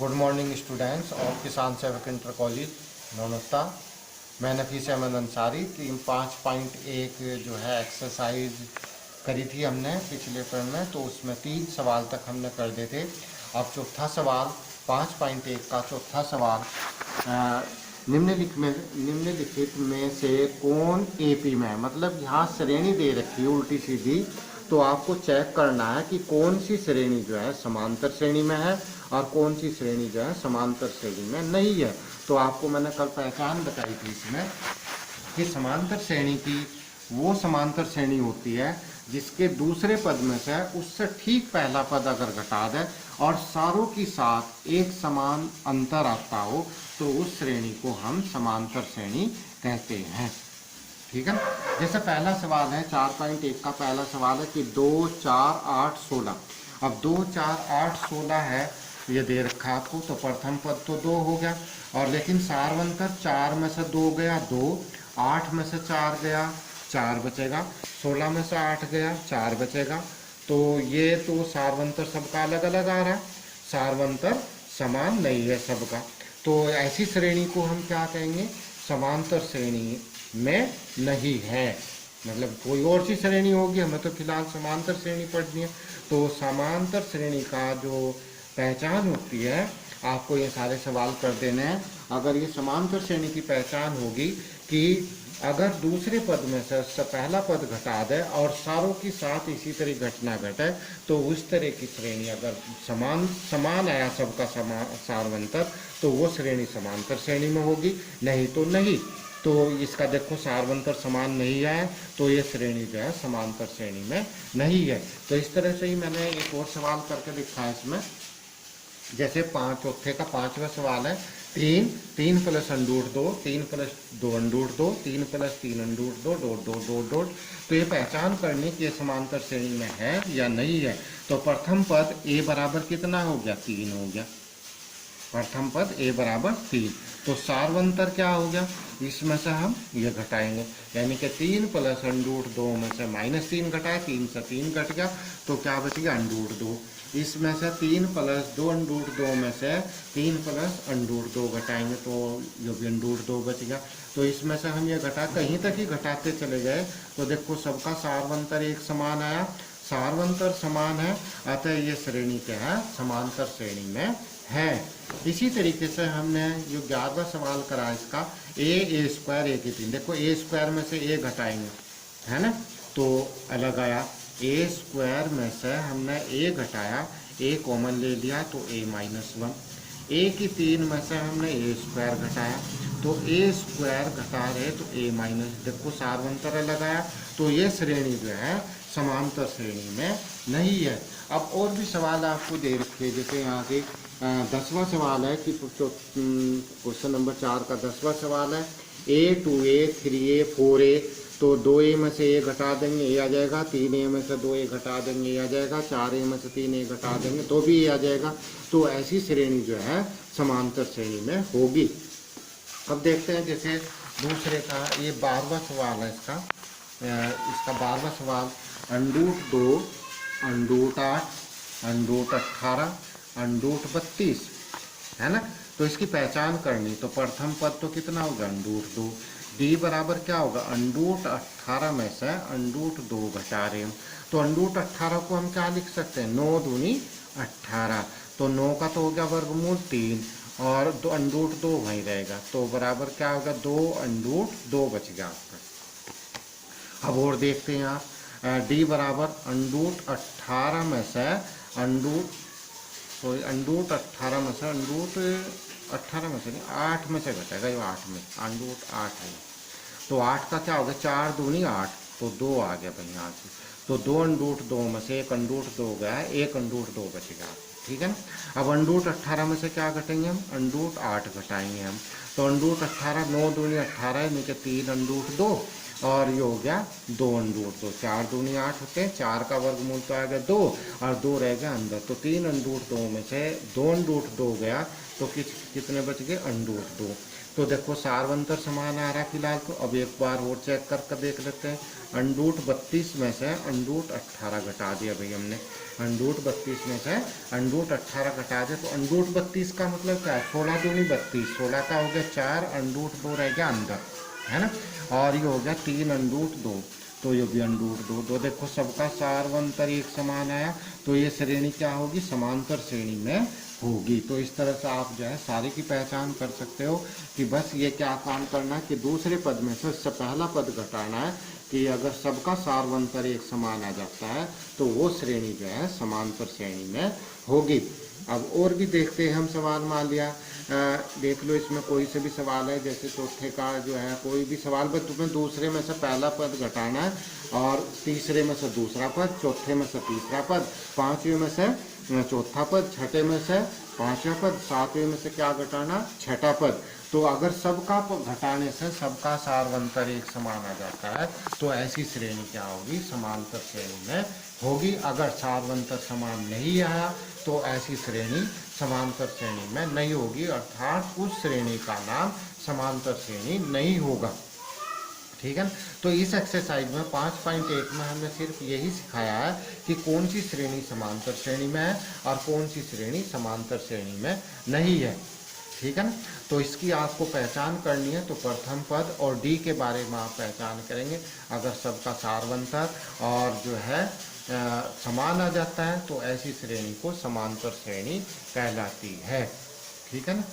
Good morning students of किसान सेवक inter college नौनत्ता। मैं नफीस अहमद अंसारी। टीम 5.1 जो है एक्सरसाइज करी थी हमने पिछले टर्म में, तो उसमें 3 सवाल तक हमने कर दिए थे। अब चौथा सवाल 5.1 का चौथा सवाल निम्नलिखित में से कौन एपी में है। मतलब यहाँ श्रेणी दे रखी है उल्टी सीधी, तो आपको चेक करना है कि कौन सी श्रेणी जो है समांतर श्रेणी में है और कौन सी श्रेणी जो है समांतर श्रेणी में नहीं है। तो आपको मैंने कल पहचान बताई थी इसमें कि समांतर श्रेणी की वो समांतर श्रेणी होती है जिसके दूसरे पद में से उससे ठीक पहला पद अगर घटा दे और सारों की साथ एक समान अंतर आता हो तो उस श्रेणी को हम समांतर श्रेणी कहते हैं। ठीक है, जैसे पहला सवाल है 4.1 का पहला सवाल है कि 2, 4, 8, 16। अब 2, 4, 8, 16 है, ये दे रखा आपको, तो प्रथम पद तो 2 हो गया, और लेकिन सारवंतर 4 में से 2 गया 2, 8 में से 4 गया 4 बचेगा, 16 में से 8 गया 4 बचेगा। तो ये तो सारवंतर सबका अलग अलग आ रहा है, सारवंतर समान नहीं है सबका। तो ऐसी श्रेणी को हम क्या कहेंगे, समांतर श्रेणी में नहीं है। मतलब कोई और सी श्रेणी होगी, हमें तो फिलहाल समांतर श्रेणी पढ़नी है। तो समांतर श्रेणी का जो पहचान होती है, आपको ये सारे सवाल कर देने हैं। अगर ये समांतर श्रेणी की पहचान होगी कि अगर दूसरे पद में से पहला पद घटा दे और सारों की साथ इसी तरह घटना घटे, तो उस तरह की श्रेणी अगर समान आया सबका सारवंतर, तो वो श्रेणी समांतर श्रेणी में होगी, नहीं तो नहीं। तो इसका देखो सारवंतर समान नहीं है, तो ये श्रेणी जो है समांतर श्रेणी में नहीं है। तो इस तरह से ही मैंने एक और सवाल करके दिखा है इसमें। जैसे चौथे का 5वां सवाल है 3 plus under root 2, 3 plus 2 under root 2, 3 plus 3 under root 2, dot dot dot dot. तो ये पहचान करनी कि ये समांतर श्रेणी में है या नहीं है। तो प्रथम पद a बराबर कितना हो गया, 3 हो गया। प्रथम पद a बराबर 3, तो सारवंतर क्या हो गया, इसमें से हम ये घटाएंगे, यानी कि 3 प्लस अंडूठ 2 में से -3 घटाए, 3 से 3 घट गया, तो क्या बच गया अंडूठ 2। इसमें से 3 प्लस 2 अंडूठ 2 में से 3 प्लस अंडूठ 2 घटाएंगे, तो जो भी अंडूठ 2 बच गया। तो इसमें से हम ये घटा कहीं तक ही घटाते चले गए, तो देखो सबका सारवंतर एक समान आया, सारवंतर समान है, अतः ये श्रेणी क्या है, समांतर श्रेणी में है। इसी तरीके से हमने जो 11वां सवाल करा इसका a स्क्वायर a की 3, देखो a स्क्वायर में से a घटाएंगे, है ना, तो अलग आया। a स्क्वायर में से हमने a घटाया, a कॉमन ले लिया तो a-1। a की 3 में से हमने a स्क्वायर घटाया, तो a स्क्वायर घटा रहे तो a-, देखो सारवंतर अलग आया, तो ये श्रेणी जो है समांतर श्रेणी में नहीं है। अब और भी सवाल आपको दे रखे, जैसे यहाँ के 10वां सवाल है कि क्वेश्चन नंबर 4 का 10वां सवाल है a 2a 3a 4a, तो 2a में से a घटा देंगे a आ जाएगा, 3a में से 2a घटा देंगे a आ जाएगा, 4a में से 3a घटा देंगे तो भी a आ जाएगा। तो ऐसी श्रेणी जो है समांतर श्रेणी में होगी। अब देखते हैं जैसे दूसरे का ये 12वां सवाल है, इसका 12वां सवाल अंडूठ 2 अंडूठ 8 अंडूठ 18 अंडूठ 32 है ना। तो इसकी पहचान करनी, तो प्रथम पद तो कितना होगा अंडूठ 2, d बराबर क्या होगा अंडूठ 18 में से अंडूठ 2 घटा रहे हैं, तो अंडूठ 18 को हम क्या लिख सकते हैं, 9 दूनी 18, तो 9 का तो हो गया वर्गमूल 3 और 2 अंडूठ 2 वहीं रहेगा, तो बराबर क्या होगा 2 अंडूठ 2 बच गया आपका। अब और देखते हैं यहाँ d बराबर अंडूठ 18 में से अंडूठ 18 में से अंडूठ 18 में से नहीं 8 में से घटेगा, ये 8 में अंडूठ 8 है, तो 8 का क्या होगा 4 दूनी 8, तो 2 आ गया भाई यहाँ से, तो 2 अंडूठ 2 में से 1 अंडूठ 2 गया है, 1 अंडूठ 2 बचेगा। ठीक है ना। अब अंडूठ 18 में से क्या घटेंगे हम, अंडूठ 8 घटाएंगे हम, तो अंडूठ 18 9 दूनी 18 यानी कि 3 अंडूठ 2 और ये हो गया 2 अंडूठ 2, 4 दूनी 8 होते हैं, 4 का वर्गमूल तो आ गया 2 और 2 रह गया अंदर, तो 3 अंडूठ 2 में से 2 अंडूठ 2 गया, तो कितने बच गए अंडूठ 2, तो देखो सारवंतर समान आ रहा फिलहाल, तो अब एक बार और चेक कर देख लेते हैं। अंडूट 32 में से अंडूट 18 घटा दिया भाई हमने, अंडूट 32 में से अंडूट 18 घटा दिया, तो अंडूट 32 का मतलब क्या है, 16 दूनी 32, 16 का हो गया 4, अंडूट 2 रह गया अंदर, है ना, और ये हो गया 3 अंडूट 2, तो ये भी अंडूट 2, तो देखो सबका सारवंतर एक समान आया, तो ये श्रेणी क्या होगी, समांतर श्रेणी में होगी। तो इस तरह से आप जो है सारे की पहचान कर सकते हो कि बस ये क्या काम करना है कि दूसरे पद में से उससे पहला पद घटाना है, कि अगर सबका सारवंतर एक समान आ जाता है तो वो श्रेणी जो है समांतर श्रेणी में होगी। अब और भी देखते हैं हम सवाल, मान लिया देख लो इसमें कोई से भी सवाल है, जैसे चौथे का जो है कोई भी सवाल, बस तुम्हें दूसरे में से पहला पद घटाना है, और तीसरे में से दूसरा पद, चौथे में से तीसरा पद, पांचवें में से चौथा पद, छठे में से पांचवा पद, सातवें में से क्या घटाना, छठा पद। तो अगर सबका घटाने से सबका सारवंतर एक समान आ जाता है तो ऐसी श्रेणी क्या होगी, समांतर श्रेणी में होगी। अगर सारवंतर समान नहीं आया तो ऐसी श्रेणी समांतर श्रेणी में नहीं होगी, अर्थात उस श्रेणी का नाम समांतर श्रेणी नहीं होगा। ठीक है ना। तो इस एक्सरसाइज में 5.1 में हमने सिर्फ यही सिखाया है कि कौन सी श्रेणी समांतर श्रेणी में है और कौन सी श्रेणी समांतर श्रेणी में नहीं है। ठीक है ना। तो इसकी आपको पहचान करनी है, तो प्रथम पद और डी के बारे में आप पहचान करेंगे। अगर सबका सारवंतर और जो है समान आ जाता है तो ऐसी श्रेणी को समांतर श्रेणी कहलाती है। ठीक है ना।